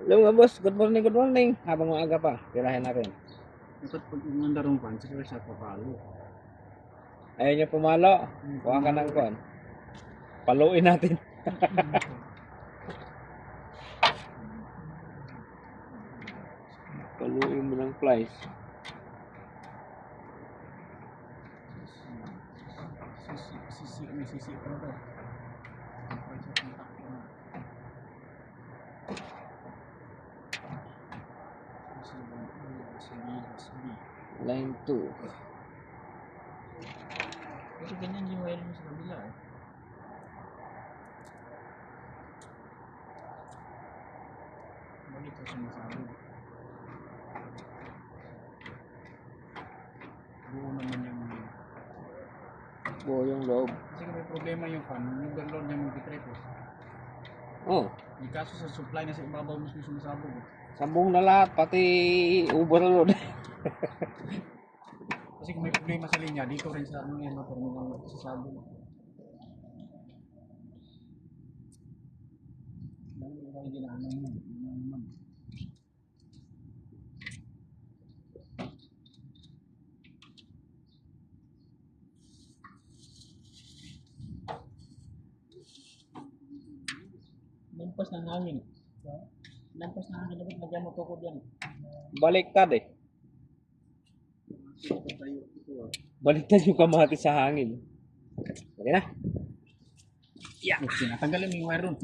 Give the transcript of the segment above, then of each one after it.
Hello mga boss, good morning, good morning. Habang maaga pa, tirahin natin. Dapat pag umandarong pan, siguro siya papalo. Ayaw niyo pumalo, kuha ka ng kuhan. Paluin natin. Paluin mo ng flies. Sisi pa na to. Line 2. Pero ganyan yung wiring mo sa kabila eh. Balik ko sinasabi. Buo naman yung... Buo yung loob. Kasi kung may problema yung fan, yung download niya mag-bitrate eh. Oh, Di kaso sa supply na sa ibabaw mismo sumasabog eh. sambong na lahat, pati overload. Kasi kung may problema sa linya, dito rin sa ano yan, terminal sasabog. Hindi na ano yun. Lampas ng hangin. Lampas ng hangin, dapat nagyan mo tukod yan. Baliktad eh. Baliktad yung kamati sa hangin. Okay na? Yeah. Tinatanggalin mo yung wire ron.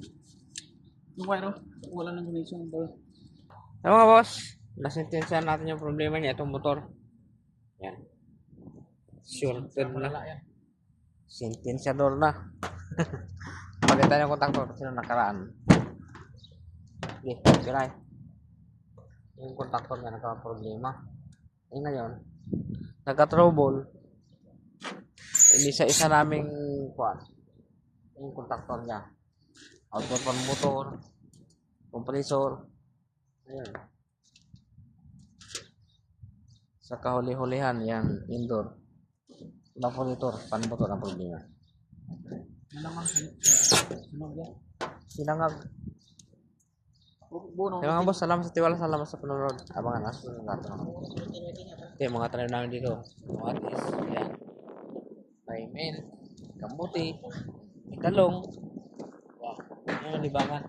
Yung wire ron, wala nang connection. So mga boss, nasintensyahan natin yung problema niya, itong motor. Yan. Shorted na. Sentensyador na. Pagkita yung kontaktor kasi nung nakaraan. Okay, sila eh. Yung kontaktor niya nagka-problema. Eh ngayon, nagka-trouble. Isa-isa naming kuhan. Yung kontaktor niya. Outdoor pan motor, compressor. Ayun. Sa kahuli-hulihan, yan, indoor. Evaporator, pan motor ang problema. Sinangag. Kaya mga boss, salamat sa tiwala, salamat sa panonood. Abangan na susunod natin. Okay, mga tanim namin dito. Matis, yan. May men, kamuti, may talong. Wow, yan ang libangan.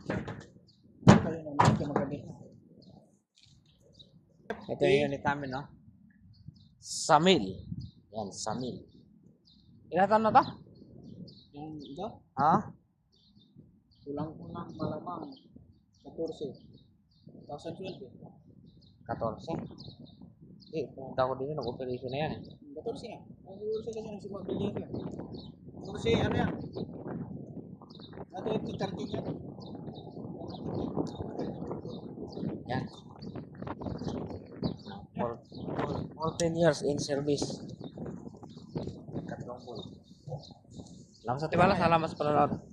Ito yung unit namin, no? Samil. Yan, Samil. Ilan taon na to? Yung ito, Ha? kulang-kulang malamang 14. 2012 eh. 14? Eh, pumunta ko dito, nag-operation na yan. 14 nga. Ang 14 kasi nagsimang bilhin yan. 14 ano yan? Ano yung 13 yan? Yan. 14 years in service. Katlong bull. Salamat sa tiwala, salamat sa panonood.